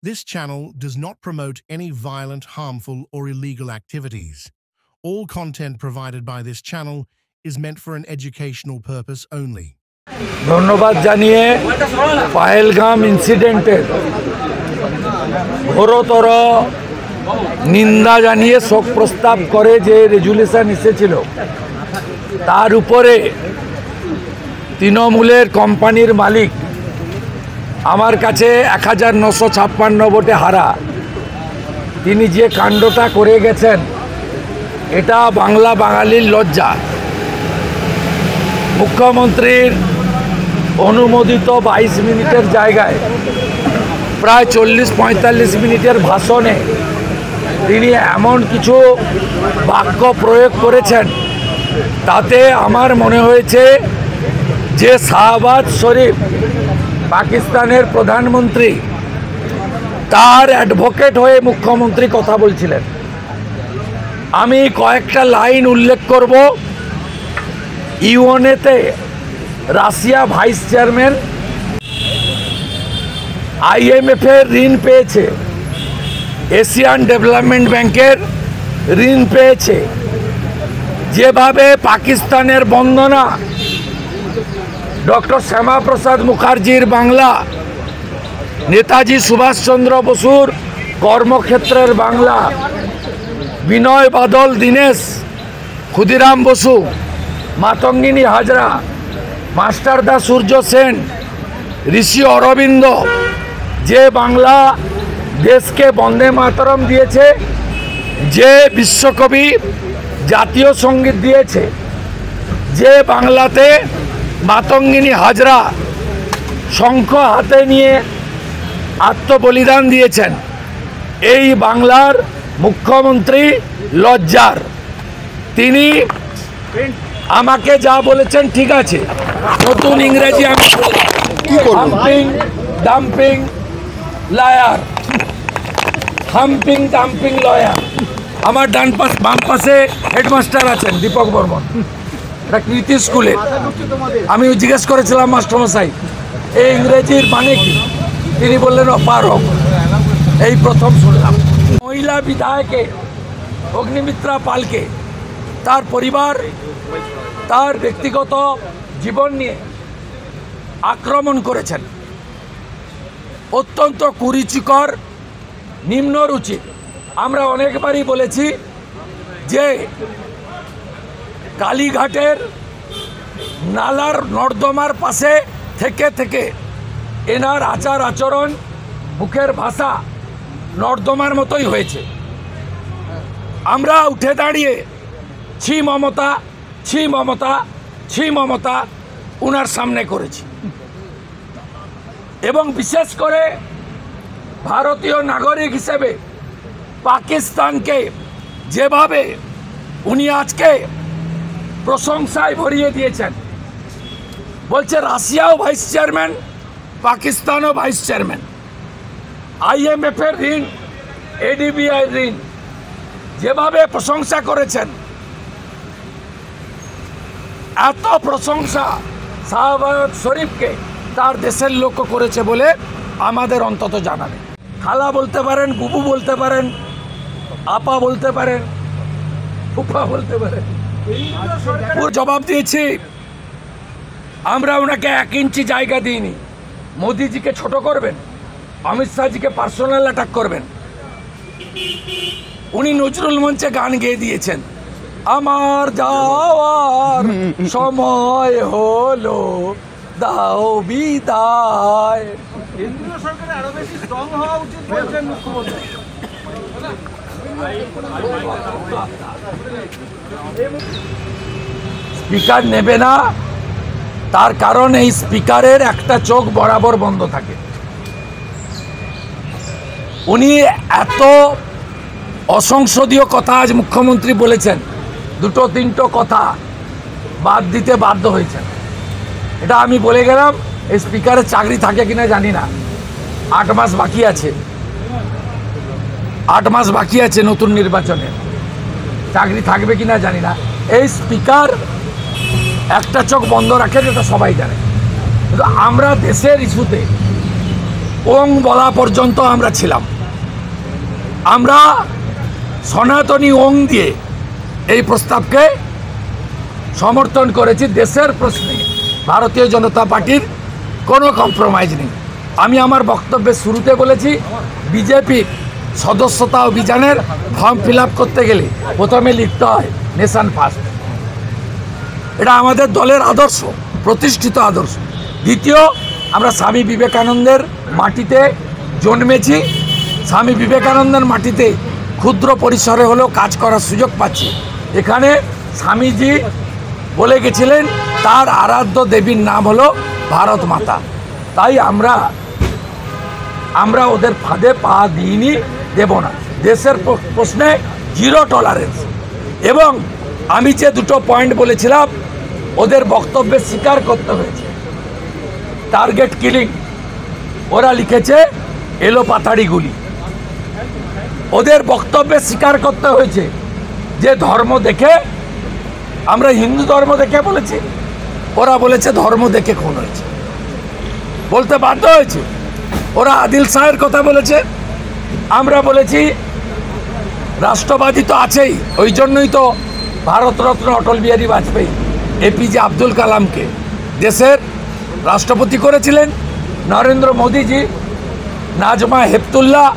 This channel does not promote any violent, harmful, or illegal activities. All content provided by this channel is meant for an educational purpose only. ধন্যবাদ জানিয়ে পাহেলগাম ইনসিডেন্টের ঘোরতর নিন্দা জানিয়ে শোক প্রস্তাব করে যে রেজুলেশন এসেছিল তার উপরে তৃণমূলের কোম্পানির মালিক আমার কাছে 1956 ভোটে হারা তিনি যে কাণ্ডটা করে গেছেন এটা বাংলা বাঙালির লজ্জা। মুখ্যমন্ত্রীর অনুমোদিত 22 মিনিটের জায়গায় প্রায় 40-45 মিনিটের ভাষণে তিনি এমন কিছু বাক্য প্রয়োগ করেছেন তাতে আমার মনে হয়েছে যে শাহবাজ শরীফ পাকিস্তানের প্রধানমন্ত্রী তার অ্যাডভোকেট হয়ে মুখ্যমন্ত্রী কথা বলছিলেন। আমি কয়েকটা লাইন উল্লেখ করব। ইউএনএতে রাশিয়া ভাইস চেয়ারম্যান IMF এর ঋণ পেয়েছে, এশিয়ান ডেভেলপমেন্ট ব্যাংকের ঋণ পেয়েছে। যেভাবে পাকিস্তানের বন্দনা ডক্টর শ্যামাপ্রসাদ মুখার্জির বাংলা, নেতাজি সুভাষচন্দ্র বসুর কর্মক্ষেত্রের বাংলা, বিনয় বাদল দীনেশ, ক্ষুদিরাম বসু, মাতঙ্গিনী হাজরা, মাস্টারদা সূর্য সেন, ঋষি অরবিন্দ যে বাংলা দেশকে বন্দে মাতরম দিয়েছে, যে বিশ্বকবি জাতীয় সঙ্গীত দিয়েছে, যে বাংলাতে মাতঙ্গিনী হাজরা শঙ্খ হাতে নিয়ে আত্মবলিদান দিয়েছেন, এই বাংলার মুখ্যমন্ত্রী লজ্জার। তিনি আমাকে যা বলেছেন ঠিক আছে, নতুন ইংরেজি আমি humping dumping liar, humping dumping lawyer. আমার ডান পাশ বাম পাশে হেডমাস্টার আছেন দীপক বর্মন, এটা কৃতি স্কুলে। আমি জিজ্ঞেস করেছিলাম মাস্টারমশাই এই ইংরেজির মানে কি, তিনি বললেন অপারক। এই প্রথম শুনলাম। মহিলা বিধায়কে অগ্নিমিত্রা পালকে তার পরিবার তার ব্যক্তিগত জীবন নিয়ে আক্রমণ করেছেন, অত্যন্ত কুরুচিকর, নিম্নরুচি। আমরা অনেকবারই বলেছি যে কালীঘাটের নালার নর্দমার পাশে থেকে থেকে এনার আচার আচরণ, মুখের ভাষা নর্দমার মতোই হয়েছে। আমরা উঠে দাঁড়িয়ে ছি মমতা, ছি মমতা, ছি মমতা উনার সামনে করেছি। এবং বিশেষ করে ভারতীয় নাগরিক হিসেবে পাকিস্তানকে যেভাবে উনি আজকে প্রশংসায় ভরিয়ে দিয়েছেন, বলছে রাশিয়াও ভাইস চেয়ারম্যান, পাকিস্তানও ভাইস চেয়ারম্যান, IMF এর ঋণ, ADBI ঋণ, যেভাবে প্রশংসা করেছেন, এত প্রশংসা শাহবাজ শরীফকে তার দেশের লোক করেছে বলে আমাদের অন্তত জানা নেই। খালা বলতে পারেন, বুবু বলতে পারেন, আপা বলতে পারেন, ফুফা বলতে পারেন, জবাব দিয়েছি। আমরা ওনাকে 1 ইঞ্চি জায়গা দিইনি। মোদিজিকে ছোট করবেন, অমিত শাহজিকে পার্সোনাল অ্যাটাক করবেন। উনি নজরুল মঞ্চে গান গেয়ে দিয়েছেন, আমার যাওয়ার সময় হলো, দাও বিদায়। কেন্দ্রীয় সরকারের আরো বেশি স্ট্রং হওয়া উচিত বলছেন মুখ্যমন্ত্রী। স্পিকার নেবে না, তার কারণ এই স্পিকারের একটা চোখ বরাবর বন্ধ থাকে। উনি এত অসংসদীয় কথা আজ মুখ্যমন্ত্রী বলেছেন, 2-3টো কথা বাদ দিতে বাধ্য হয়েছেন। এটা আমি বলে গেলাম। এই স্পিকারের চাকরি থাকে কিনা জানি না, 8 মাস বাকি আছে, 8 মাস বাকি আছে নতুন নির্বাচনে, চাকরি থাকবে কিনা জানি না। এই স্পিকার একটা চোখ বন্ধ রাখেন, এটা সবাই জানে। কিন্তু আমরা দেশের ইস্যুতে ওং বলা পর্যন্ত আমরা ছিলাম। আমরা সনাতনী ওং দিয়ে এই প্রস্তাবকে সমর্থন করেছি। দেশের প্রশ্নে ভারতীয় জনতা পার্টির কোনো কম্প্রোমাইজ নেই। আমি আমার বক্তব্যের শুরুতে বলেছি, বিজেপির সদস্যতা অভিযানের ফর্ম ফিল আপ করতে গেলে প্রথমে লিখতে হয় নেশন ফার্স্ট। এটা আমাদের দলের আদর্শ, প্রতিষ্ঠিত আদর্শ। দ্বিতীয়, আমরা স্বামী বিবেকানন্দের মাটিতে জন্মেছি। স্বামী বিবেকানন্দের মাটিতে ক্ষুদ্র পরিসরে হলেও কাজ করার সুযোগ পাচ্ছি। এখানে স্বামীজি বলে গেছিলেন তার আরাধ্য দেবীর নাম হলো ভারত মাতা। তাই আমরা ওদের ফাঁদে পা দিইনি, দেব না। দেশের প্রশ্নে জিরো টলারেন্স। এবং আমি যে দুটো পয়েন্ট বলেছিলাম ওদের বক্তব্যে স্বীকার করতে হয়েছে। টার্গেট কিলিং, ওরা লিখেছে এলো পাতাড়ি গুলি। ওদের বক্তব্যে স্বীকার করতে হয়েছে যে ধর্ম দেখে, আমরা হিন্দু ধর্ম দেখে বলেছি, ওরা বলেছে ধর্ম দেখে খুন হয়েছে। বলতে বাধ্য হয়েছে। ওরা আদিল শাহের কথা বলেছে, আমরা বলেছি রাষ্ট্রবাদী তো আছেই, ওই জন্যই তো ভারতরত্ন অটল বিহারী বাজপেয়ী এপিজে আব্দুল কালামকে দেশের রাষ্ট্রপতি করেছিলেন। নরেন্দ্র মোদীজি নাজমা হেপতুল্লাহ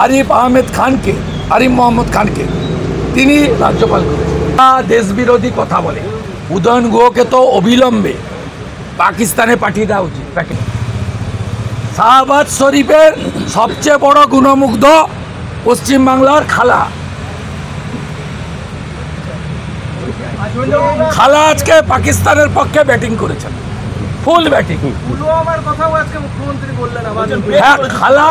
আরিফ মোহাম্মদ খানকে তিনি রাজ্যপাল করেছেন। দেশ বিরোধী কথা বলে উদয়ন গুহকে তো অবিলম্বে পাকিস্তানে পাঠিয়ে দেওয়া উচিত। শাহবাজ শরীফের সবচেয়ে বড় গুণমুগ্ধ পশ্চিমবাংলার খালা আজকে পাকিস্তানের পক্ষে ব্যাটিং করেছেন, ফুল ব্যাটিং। খালা